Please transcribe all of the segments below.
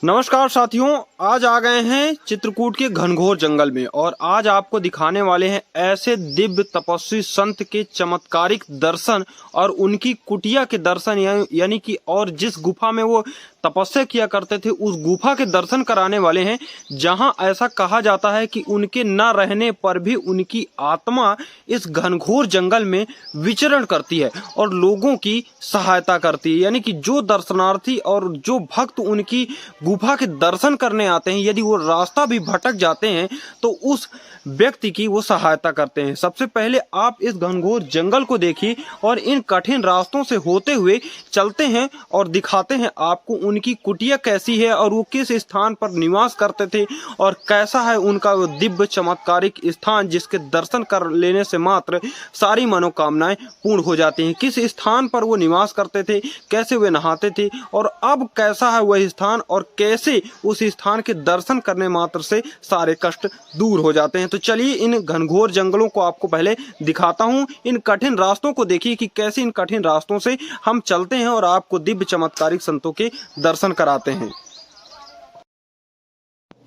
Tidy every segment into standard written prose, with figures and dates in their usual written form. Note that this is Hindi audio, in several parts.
नमस्कार साथियों, आज आ गए हैं चित्रकूट के घनघोर जंगल में और आज आपको दिखाने वाले हैं ऐसे दिव्य तपस्वी संत के चमत्कारिक दर्शन और उनकी कुटिया के दर्शन यानी कि और जिस गुफा में वो तपस्या किया करते थे उस गुफा के दर्शन कराने वाले हैं, जहां ऐसा कहा जाता है कि उनके न रहने पर भी उनकी आत्मा इस घनघोर जंगल में विचरण करती है और लोगों की सहायता करती है। यानी कि जो दर्शनार्थी और जो भक्त उनकी गुफा के दर्शन करने आते हैं, यदि वो रास्ता भी भटक जाते हैं तो उस व्यक्ति की वो सहायता करते हैं। सबसे पहले आप इस घनघोर जंगल को देखिए और इन कठिन रास्तों से होते हुए चलते हैं और दिखाते हैं आपको उनकी कुटिया कैसी है और वो किस स्थान पर निवास करते थे और कैसा है उनका वो दिव्य चमत्कारिक स्थान जिसके दर्शन कर लेने से मात्र सारी मनोकामनाएं पूर्ण हो जाती हैं। किस स्थान पर वो निवास करते थे, कैसे वे नहाते थे और अब कैसा है वह स्थान और कैसे उस स्थान के दर्शन करने मात्र से सारे कष्ट दूर हो जाते हैं। तो चलिए इन घनघोर जंगलों को आपको पहले दिखाता हूं। इन कठिन रास्तों को देखिए कि कैसे इन कठिन रास्तों से हम चलते हैं और आपको दिव्य चमत्कारिक संतों के दर्शन कराते हैं।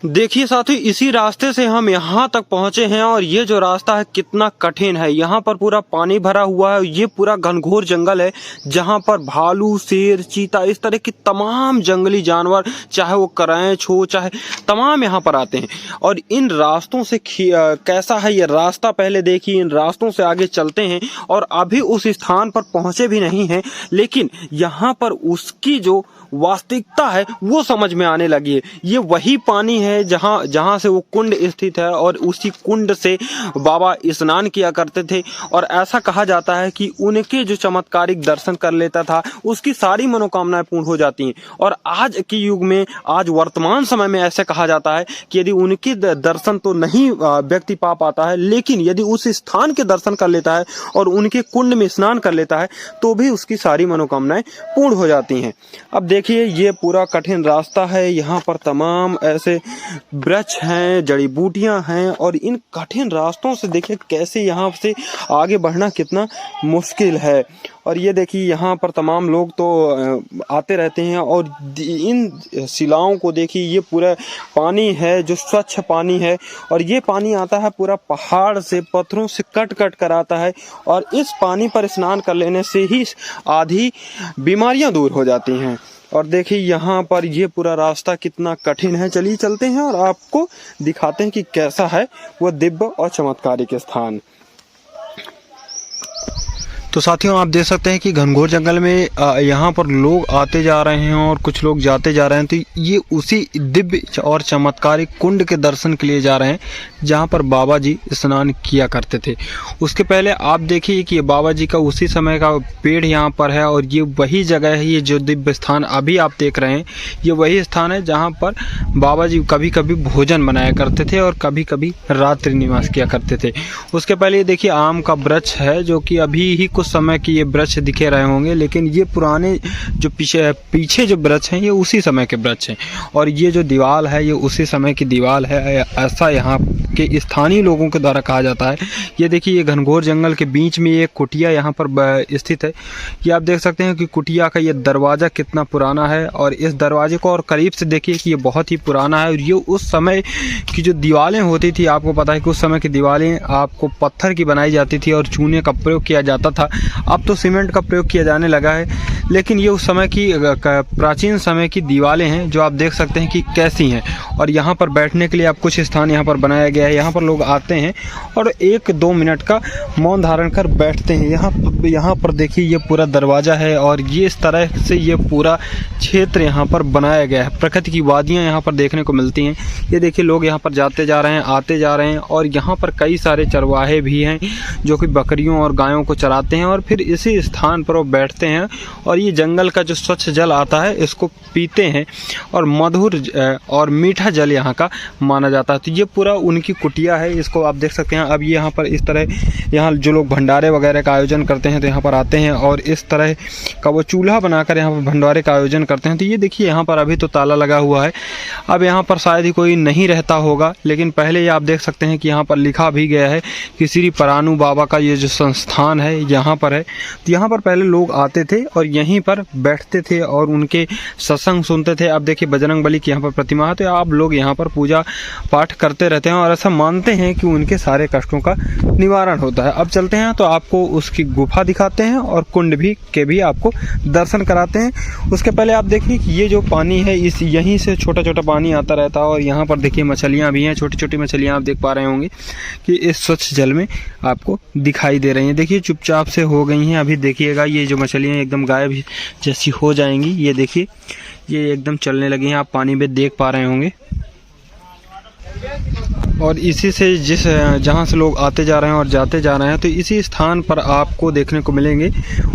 देखिए साथियों, इसी रास्ते से हम यहाँ तक पहुँचे हैं और ये जो रास्ता है कितना कठिन है। यहाँ पर पूरा पानी भरा हुआ है। ये पूरा घनघोर जंगल है जहाँ पर भालू, शेर, चीता, इस तरह के तमाम जंगली जानवर, चाहे वो करैंच हो चाहे तमाम यहाँ पर आते हैं। और इन रास्तों से कैसा है ये रास्ता पहले देखिए। इन रास्तों से आगे चलते हैं और अभी उस स्थान पर पहुँचे भी नहीं हैं, लेकिन यहाँ पर उसकी जो वास्तविकता है वो समझ में आने लगी है। ये वही पानी है जहां से वो कुंड स्थित है और उसी कुंड से बाबा स्नान किया करते थे और ऐसा कहा जाता है कि उनके जो चमत्कारिक दर्शन कर लेता था उसकी सारी मनोकामनाएं पूर्ण हो जाती हैं। और आज के युग में, आज वर्तमान समय में ऐसा कहा जाता है कि यदि उनके दर्शन तो नहीं व्यक्ति पा पाता है, लेकिन यदि उस स्थान के दर्शन कर लेता है और उनके कुंड में स्नान कर लेता है तो भी उसकी सारी मनोकामनाएं पूर्ण हो जाती हैं। अब देखिए, ये पूरा कठिन रास्ता है। यहाँ पर तमाम ऐसे वृक्ष हैं, जड़ी बूटियां हैं और इन कठिन रास्तों से देखिए कैसे यहाँ से आगे बढ़ना कितना मुश्किल है। और ये देखिए, यहाँ पर तमाम लोग तो आते रहते हैं और इन शिलाओं को देखिए, ये पूरा पानी है जो स्वच्छ पानी है और ये पानी आता है पूरा पहाड़ से, पत्थरों से कट कट कर आता है और इस पानी पर स्नान कर लेने से ही आधी बीमारियां दूर हो जाती हैं। और देखिए यहाँ पर ये पूरा रास्ता कितना कठिन है। चलिए चलते हैं और आपको दिखाते हैं कि कैसा है वो दिव्य और चमत्कारिक स्थान। तो साथियों, आप देख सकते हैं कि घनघोर जंगल में यहाँ पर लोग आते जा रहे हैं और कुछ लोग जाते जा रहे हैं। तो ये उसी दिव्य और चमत्कारिक कुंड के दर्शन के लिए जा रहे हैं जहाँ पर बाबा जी स्नान किया करते थे। उसके पहले आप देखिए कि बाबा जी का उसी समय का पेड़ यहाँ पर है और ये वही जगह है। ये जो दिव्य स्थान अभी आप देख रहे हैं, ये वही स्थान है जहाँ पर बाबा जी कभी कभी भोजन बनाया करते थे और कभी कभी रात्रि निवास किया करते थे। उसके पहले ये देखिए, आम का वृक्ष है जो कि अभी ही कुछ समय की ये वृक्ष दिखे रहे होंगे, लेकिन ये पुराने जो पीछे जो वृक्ष हैं ये उसी समय के वृक्ष हैं। और ये जो दीवार है ये उसी समय की दीवार है, ऐसा यहाँ के स्थानीय लोगों के द्वारा कहा जाता है। ये देखिए, ये घनघोर जंगल के बीच में एक कुटिया यहाँ पर स्थित है। ये आप देख सकते हैं कि कुटिया का ये दरवाज़ा कितना पुराना है और इस दरवाजे को और करीब से देखिए कि ये बहुत ही पुराना है। और ये उस समय की जो दीवारें होती थी, आपको पता है कि उस समय की दीवारें आपको पत्थर की बनाई जाती थी और चूने का प्रयोग किया जाता था। अब तो सीमेंट का प्रयोग किया जाने लगा है, लेकिन ये उस समय की प्राचीन समय की दीवारें हैं जो आप देख सकते हैं कि कैसी हैं। और यहाँ पर बैठने के लिए आप कुछ स्थान यहाँ पर बनाया गया है। यहाँ पर लोग आते हैं और 1-2 मिनट का मौन धारण कर बैठते हैं। यहाँ पर देखिए, ये पूरा दरवाज़ा है और ये इस तरह से ये पूरा क्षेत्र यहाँ पर बनाया गया है। प्रकृति की वादियाँ यहाँ पर देखने को मिलती हैं। ये देखिए, लोग यहाँ पर जाते जा रहे हैं, आते जा रहे हैं और यहाँ पर कई सारे चरवाहे भी हैं जो कि बकरियों और गायों को चराते हैं और फिर इसी स्थान पर वो बैठते हैं और ये जंगल का जो स्वच्छ जल आता है इसको पीते हैं और मधुर और मीठा जल यहाँ का माना जाता है। तो ये पूरा उनकी की कुटिया है, इसको आप देख सकते हैं। अब ये यहाँ पर इस तरह यहाँ जो लोग भंडारे वगैरह का आयोजन करते हैं तो यहाँ पर आते हैं और इस तरह का वो चूल्हा बनाकर यहाँ पर भंडारे का आयोजन करते हैं। तो ये देखिए यहाँ पर अभी तो ताला लगा हुआ है, अब यहाँ पर शायद ही कोई नहीं रहता होगा, लेकिन पहले ये आप देख सकते हैं कि यहाँ पर लिखा भी गया है कि श्री परानू बाबा का ये जो संस्थान है यहाँ पर है। तो यहाँ पर पहले लोग आते थे और यहीं पर बैठते थे और उनके सत्संग सुनते थे। अब देखिए बजरंग बली की यहाँ पर प्रतिमा है, तो आप लोग यहाँ पर पूजा पाठ करते रहते हैं और ऐसा मानते हैं कि उनके सारे कष्टों का निवारण होता है। अब चलते हैं तो आपको उसकी गुफा दिखाते हैं और कुंड के भी आपको दर्शन कराते हैं। उसके पहले आप देखिए कि ये जो पानी है इस यहीं से छोटा छोटा पानी आता रहता है और यहाँ पर देखिए मछलियाँ भी हैं, छोटी छोटी मछलियाँ आप देख पा रहे होंगे कि इस स्वच्छ जल में आपको दिखाई दे रही हैं। देखिए चुपचाप से हो गई हैं, अभी देखिएगा ये जो मछलियाँ एकदम गायब जैसी हो जाएंगी। ये देखिए ये एकदम चलने लगी हैं, आप पानी में देख पा रहे होंगे। और इसी से जहाँ से लोग आते जा रहे हैं और जाते जा रहे हैं, तो इसी स्थान पर आपको देखने को मिलेंगे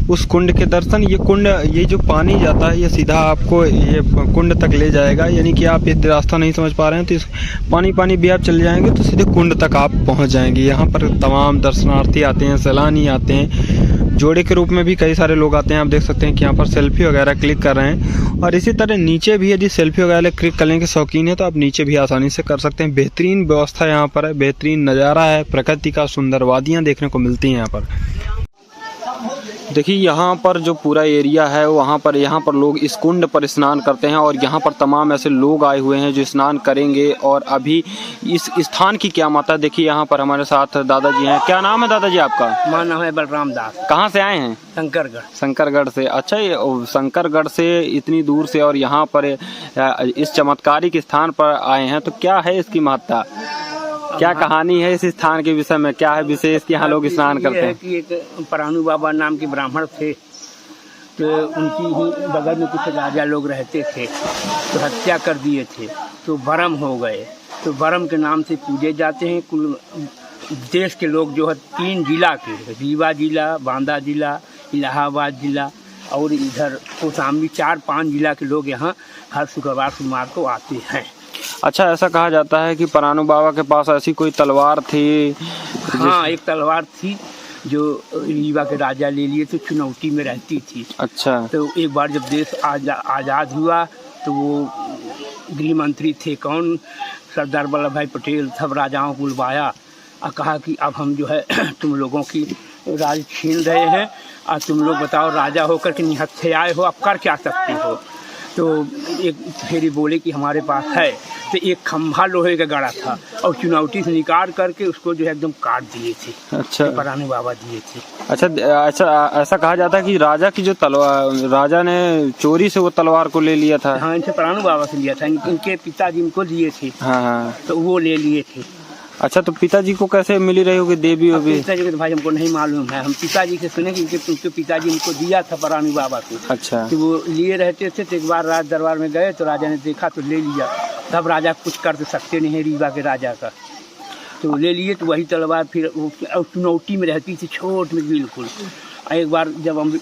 उस कुंड के दर्शन। ये कुंड, ये जो पानी जाता है ये सीधा आपको ये कुंड तक ले जाएगा, यानी कि आप ये रास्ता नहीं समझ पा रहे हैं तो इस पानी भी आप चले जाएंगे तो सीधे कुंड तक आप पहुँच जाएंगे। यहाँ पर तमाम दर्शनार्थी आते हैं, सैलानी आते हैं, जोड़े के रूप में भी कई सारे लोग आते हैं। आप देख सकते हैं कि यहाँ पर सेल्फी वगैरह क्लिक कर रहे हैं और इसी तरह नीचे भी यदि सेल्फी वगैरह क्लिक करने के शौकीन है तो आप नीचे भी आसानी से कर सकते हैं। बेहतरीन व्यवस्था यहाँ पर है, बेहतरीन नज़ारा है, प्रकृति का सुंदर वादियाँ देखने को मिलती हैं यहाँ पर। देखिए यहाँ पर जो पूरा एरिया है वहाँ पर यहाँ पर लोग इस कुंड पर स्नान करते हैं और यहाँ पर तमाम ऐसे लोग आए हुए हैं जो स्नान करेंगे। और अभी इस स्थान की क्या मात्रा, देखिए यहाँ पर हमारे साथ दादाजी हैं। क्या नाम है दादाजी आपका? मेरा नाम है बलराम दास। कहाँ से आए हैं? शंकरगढ़ से। अच्छा, ये शंकरगढ़ से इतनी दूर से और यहाँ पर इस चमत्कारिक स्थान पर आए हैं, तो क्या है इसकी महत्ता, क्या कहानी है इस स्थान के विषय में, क्या है विशेष कि यहाँ लोग स्नान करते हैं? कि एक परानू बाबा नाम के ब्राह्मण थे, तो उनकी ही बगल में कुछ राजा लोग रहते थे, तो हत्या कर दिए थे, तो भरम हो गए। तो भरम के नाम से पूजे जाते हैं। कुल देश के लोग जो है 3 जिला के, रीवा जिला, बांदा जिला, इलाहाबाद जिला और इधर कौशाम्बी, 4-5 जिला के लोग यहाँ हर शुक्रवार सोमवार को आते हैं। अच्छा, ऐसा कहा जाता है कि परानू बाबा के पास ऐसी कोई तलवार थी? हाँ, एक तलवार थी जो रीवा के राजा ले लिए, तो चुनौती में रहती थी। अच्छा। तो एक बार जब देश आज़ाद हुआ तो वो गृह मंत्री थे कौन, सरदार वल्लभ भाई पटेल, सब राजाओं को बुलवाया और कहा कि अब हम जो है तुम लोगों की राज छीन रहे हैं और तुम लोग बताओ राजा होकर के निहत्थे आए हो, अब कर क्या सकते हो। तो एक फेरी बोले कि हमारे पास है, तो एक खंभा लोहे का गड़ा था और चुनौती से निकाल करके उसको जो है एकदम काट दिए थे। अच्छा। परानू बाबा दिए थे। अच्छा, ऐसा कहा जाता है कि राजा की जो तलवार, राजा ने चोरी से वो तलवार को ले लिया था। हाँ, इनसे परानू बाबा से लिया था, इनके पिताजी इनको दिए थे। हाँ, तो वो ले लिए थे। अच्छा, तो पिताजी को कैसे मिली रही होगी देवी? पिताजी को तो भाई हमको नहीं मालूम है, हम पिताजी से सुने कि उनके पिताजी इनको दिया था परानू बाबा को। अच्छा। तो वो लिए रहते थे, तो एक बार राज दरबार में गए तो राजा ने देखा तो ले लिया। तब राजा कुछ कर सकते नहीं है रीवा के राजा का, तो ले लिए। तो वही तलवार फिर चुनौती में रहती थी, छोट में बिल्कुल। एक बार जब हम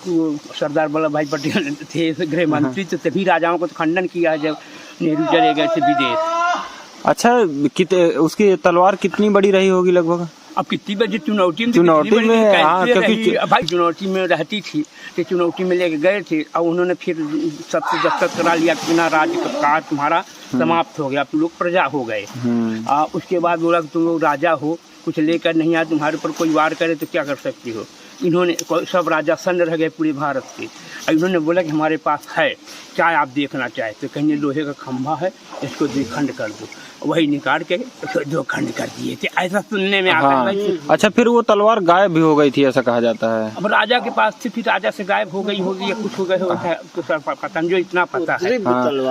सरदार वल्लभ भाई पटेल थे गृह मंत्री, तो तभी राजाओं को तो खंडन किया जब नेहरू चले गए थे विदेश। अच्छा, उसकी तलवार कितनी बड़ी रही होगी लगभग? अब कितनी बड़ी चुनौती में हाँ, भाई चुनौती में रहती थी, तो चुनौती में लेके गए थे और उन्होंने फिर सबसे दस्तखत करा लिया कि बिना राज का काज तुम्हारा समाप्त हो गया, तुम लोग प्रजा हो गए। उसके बाद बोला कि तुम लोग राजा हो, कुछ लेकर नहीं आया, तुम्हारे ऊपर कोई वार करे तो क्या कर सकती हो। इन्होंने सब राजा सन्न रह गए पूरे भारत के। इन्होंने बोला कि हमारे पास है, क्या आप देखना चाहते? कहीं लोहे का खंभा है, इसको 2 खंड कर दो। वही निकाल के 2 खंड कर दिए थे, ऐसा सुनने में आता है। अच्छा, फिर वो तलवार गायब भी हो गई थी ऐसा कहा जाता है। अब राजा के पास थी, फिर राजा से गायब हो गई होगी या कुछ हो गए होगा, जो इतना पता है।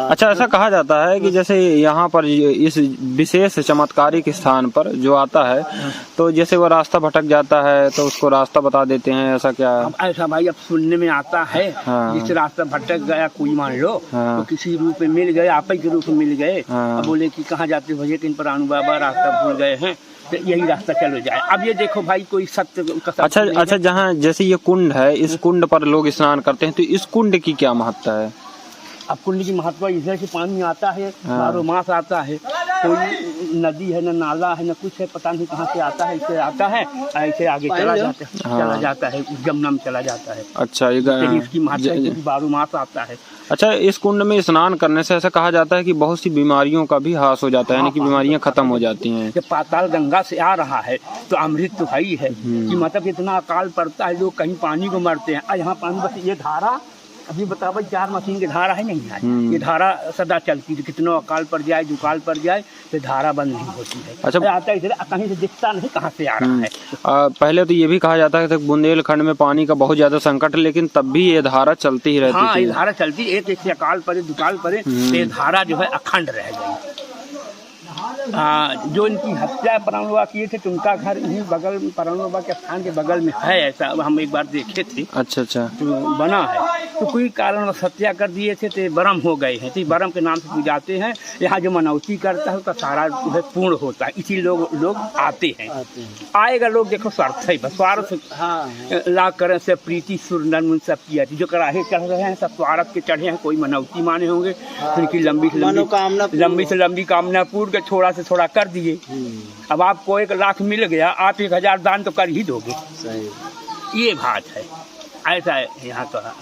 अच्छा, ऐसा कहा जाता है कि जैसे यहाँ पर इस विशेष चमत्कारिक स्थान पर जो आता है, तो जैसे वो रास्ता भटक जाता है तो उसको रास्ता बता देते हैं, ऐसा क्या? ऐसा भाई अब सुनने में आता है। जिस रास्ता भटक गया कोई, मान लो तो किसी रूप में मिल गए, आप ही के रूप में मिल गए, बोले कि कहाँ जाते भैया, कि परानू बाबा रास्ता भूल गए हैं, तो यही रास्ता चलो जाए। अब ये देखो भाई, कोई सत्य का अच्छा, जहाँ जैसे ये कुंड है, इस कुंड पर लोग स्नान करते हैं, तो इस कुंड की क्या महत्ता है? अब कुंड की महत्व इधर से पानी आता है, 12 मास आता है, कोई नदी है न नाला है न कुछ है, पता नहीं कहाँ से आता है, ऐसे आता है ऐसे आगे चला जाता है जमुना में चला जाता है। अच्छा, इसकी मात्रा बारू मास आता है। अच्छा, इस कुंड में स्नान करने से ऐसा कहा जाता है कि बहुत सी बीमारियों का भी ह्रास हो जाता है, यानी कि बीमारियां खत्म हो जाती हैं। जब पाताल गंगा से आ रहा है तो अमृत तो है ही है कि मतलब इतना अकाल पड़ता है, लोग कहीं पानी को मरते हैं। यहाँ पानी बस ये धारा अभी बताओ 4 मशीन की धारा है नहीं है, ये धारा सदा चलती है, कितना अकाल पड़ जाए दुकाल पड़ जाए तो धारा बंद नहीं होती है। अच्छा, आता इधर कहीं से दिखता नहीं कहाँ से आ रहा है। पहले तो ये भी कहा जाता है कि बुंदेलखंड में पानी का बहुत ज्यादा संकट है, लेकिन तब भी ये धारा चलती ही रहती हाँ, ये धारा चलती, एक से अकाल पड़े दुकाल पड़े तो ये धारा जो है अखंड रह गई। जो इनकी हत्या परान बाबा किए थे तो उनका घर यहीं बगल में, परान बाबा के स्थान के बगल में है, ऐसा हम एक बार देखे थे। अच्छा, तो बना है, तो कोई कारण हत्या कर दिए थे तो बरम हो गए हैं, तो बरम के नाम से पूजाते हैं। यहाँ जो मनौती करता है उसका सारा जो है पूर्ण होता है, इसी लोग आते हैं। आएगा लोग देखो स्वार्थ है, बस स्वार्थ ला करें से प्रीति सुरनन उन सब किया जो कराहे चढ़ रहे हैं सब स्वार्थ के चढ़े हैं, कोई मनौती माने होंगे, उनकी लंबी से लंबी कामना पूर्ण के थोड़ा से थोड़ा कर दिए। अब आपको 1 लाख मिल गया, आप 1000 दान तो कर ही दोगे। ये बात है, ऐसा है यहाँ का।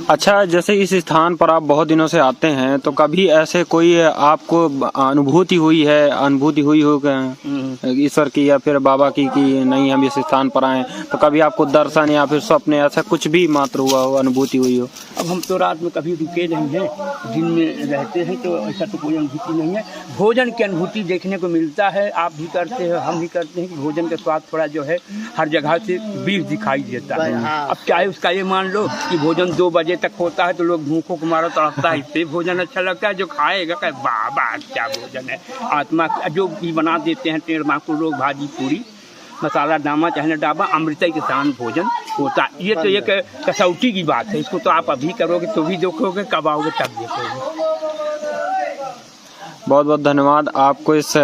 अच्छा, जैसे इस स्थान पर आप बहुत दिनों से आते हैं तो कभी ऐसे कोई आपको अनुभूति हुई हो ईश्वर की या फिर बाबा की कि नहीं हम इस स्थान पर आए, तो कभी आपको दर्शन या फिर स्वप्न ऐसा कुछ भी मात्र हुआ हो, अनुभूति हुई हो? अब हम तो रात में कभी रुके नहीं हैं, दिन में रहते हैं तो ऐसा तो कोई अनुभूति नहीं है। भोजन की अनुभूति देखने को मिलता है, आप भी करते हो हम भी करते हैं कि भोजन का स्वाद थोड़ा जो है हर जगह से बीफ दिखाई देता है। अब चाहे उसका ये मान लो कि भोजन 2 बजे तक होता है तो लोग भूखों को मारा तड़पता है, इससे भोजन अच्छा लगता है। जो खाएगा कहे बाबा क्या भोजन है, आत्मा जो भी बना देते हैं टेढ़ माँ को लोग, भाजी पूरी मसाला डामा चाहे न डाबा, अमृत के साथ भोजन होता है। ये तो एक कसौटी की बात है, इसको तो आप अभी करोगे तो भी देखोगे, कब आओगे तब देखोगे। बहुत बहुत धन्यवाद आपको इस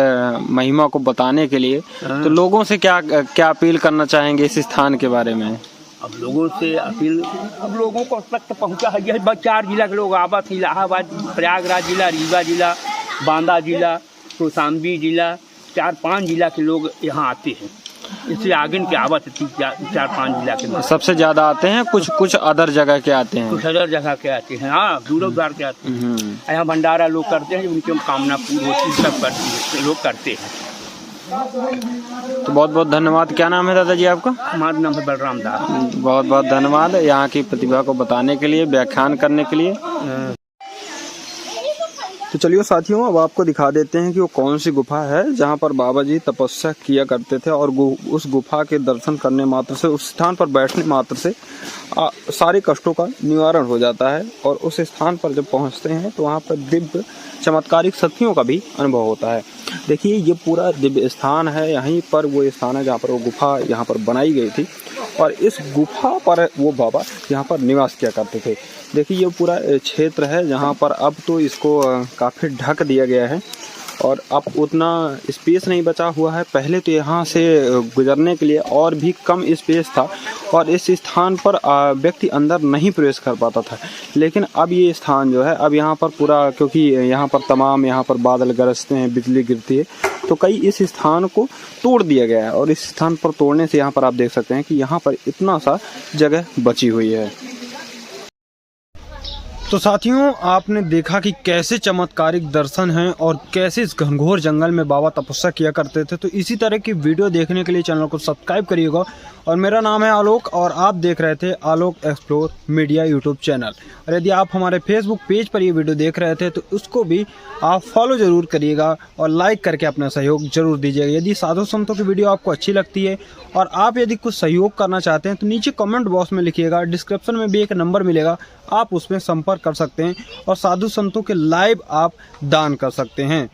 महिमा को बताने के लिए। तो लोगों से क्या अपील करना चाहेंगे इस स्थान के बारे में? अब लोगों से अपील, अब लोगों को तक तो पहुँचा है, यह 4 जिला के लोग आवत, इलाहाबाद, प्रयागराज जिला, रीवा जिला, बांदा जिला, कौशाम्बी जिला, 4-5 जिला के लोग यहाँ आते हैं। इससे आगे की आवत 4-5 जिला के लोग सबसे ज्यादा आते हैं, कुछ अदर जगह के आते हैं, कुछ अदर जगह के आते हैं। हाँ, दूर के आते हैं। यहाँ भंडारा लोग करते हैं, उनकी कामना पूरी होती है, सब लोग करते हैं। तो बहुत बहुत धन्यवाद। क्या नाम है दादाजी आपका? हमारा नाम है बलराम दास। बहुत बहुत धन्यवाद यहाँ की प्रतिभा को बताने के लिए, व्याख्यान करने के लिए। तो चलिए साथियों, अब आपको दिखा देते हैं कि वो कौन सी गुफा है जहाँ पर बाबा जी तपस्या किया करते थे, और उस गुफा के दर्शन करने मात्र से, उस स्थान पर बैठने मात्र से सारे कष्टों का निवारण हो जाता है। और उस स्थान पर जब पहुँचते हैं तो वहाँ पर दिव्य चमत्कारिक शक्तियों का भी अनुभव होता है। देखिए, ये पूरा दिव्य स्थान है, यहीं पर वो स्थान है जहाँ पर वो गुफा यहाँ पर बनाई गई थी, और इस गुफा पर वो बाबा यहाँ पर निवास किया करते थे। देखिए, ये पूरा क्षेत्र है जहाँ पर अब तो इसको काफ़ी ढक दिया गया है, और अब उतना स्पेस नहीं बचा हुआ है। पहले तो यहाँ से गुजरने के लिए और भी कम स्पेस था, और इस स्थान पर व्यक्ति अंदर नहीं प्रवेश कर पाता था। लेकिन अब ये स्थान जो है, अब यहाँ पर पूरा, क्योंकि यहाँ पर बादल गरजते हैं, बिजली गिरती है, तो कई इस स्थान को तोड़ दिया गया है। और इस स्थान पर तोड़ने से यहाँ पर आप देख सकते हैं कि यहाँ पर इतना सा जगह बची हुई है। तो साथियों, आपने देखा कि कैसे चमत्कारिक दर्शन हैं और कैसे इस घनघोर जंगल में बाबा तपस्या किया करते थे। तो इसी तरह की वीडियो देखने के लिए चैनल को सब्सक्राइब करिएगा। और मेरा नाम है आलोक, और आप देख रहे थे आलोक एक्सप्लोर मीडिया यूट्यूब चैनल। और यदि आप हमारे फेसबुक पेज पर ये वीडियो देख रहे थे तो उसको भी आप फॉलो ज़रूर करिएगा और लाइक करके अपना सहयोग जरूर दीजिएगा। यदि साधु संतों की वीडियो आपको अच्छी लगती है और आप यदि कुछ सहयोग करना चाहते हैं तो नीचे कमेंट बॉक्स में लिखिएगा, डिस्क्रिप्शन में भी एक नंबर मिलेगा, आप उसमें संपर्क कर सकते हैं और साधु संतों के लाइव आप दान कर सकते हैं।